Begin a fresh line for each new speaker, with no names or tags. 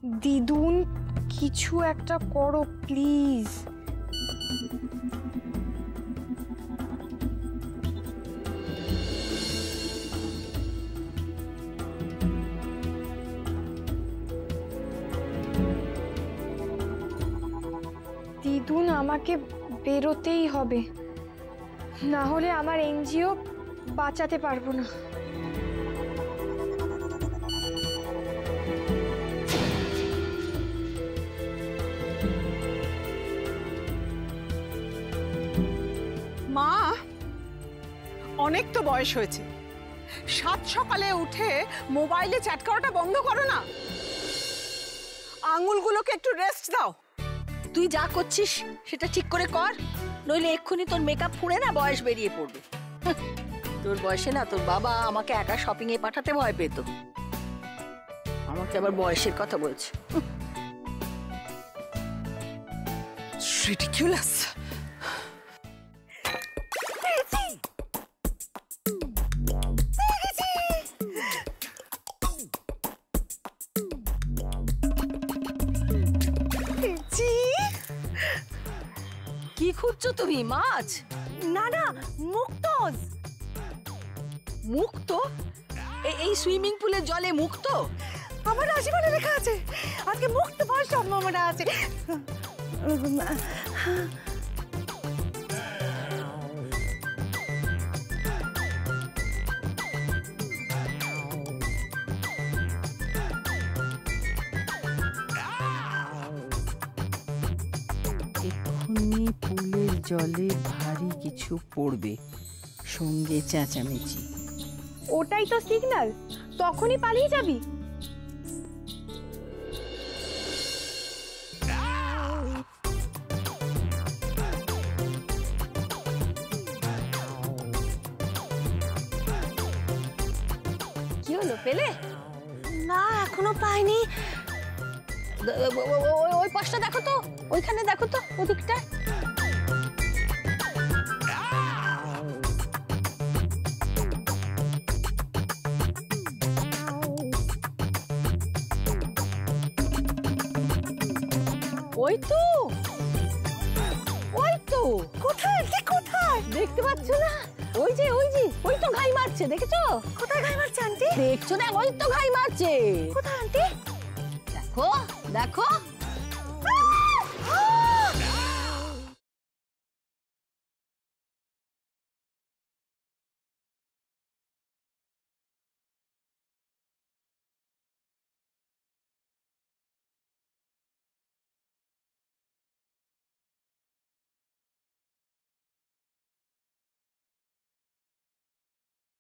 দিদুন কিছু একটা করো প্লিজ। দিদুন আমাকে বেরোতেই হবে, না হলে আমার এনজিও বাঁচাতে পারবো না।
মা, অনেক তো বয়স হয়েছে, সাত সকালে উঠে মোবাইলে চ্যাট করাটা বন্ধ করো না। আঙুলগুলোকে একটু রেস্ট দাও।
তুই যা করছিস সেটা ঠিক করে কর, নইলে এক্ষুনি তোর মেকআপ ফুঁড়ে না বয়স বেরিয়ে পড়বে। তোর বয়সে না তোর বাবা আমাকে একা শপিং এ পাঠাতে ভয় পেত, আমাকে আবার বয়সের কথা বলছে।
রিডিকুলাস।
কি খুঁজছো তুমি? মাছ?
না না, মুক্ত।
মুক্ত? এই সুইমিং পুলের জলে মুক্ত?
আমার রাশিফলে লেখা আছে আজকে মুক্ত পাওয়ার সম্ভাবনা আছে।
এক্ষুনি পুলের জলে ভারী কিছু পড়বে, সঙ্গে চেঁচামেচি।
ওটাই তো সিগন্যাল, তখনই পালিয়ে যাবি। কি হলো, পেলে?
না, এখনো পাইনি।
ওই পাশটা দেখো তো, ওইখানে দেখো তো, ওদিকটা। ওই তো, ওই তো।
কোথায়? কোথায়
দেখতে পাচ্ছ না? ওই যে ওই তো ঘাই মারছে, দেখেছো?
কোথায় ঘাই মারছে আন্টি?
দেখছো না? ওই তো ঘাই মারছে।
কোথায় আন্টি?
দেখো দেখো।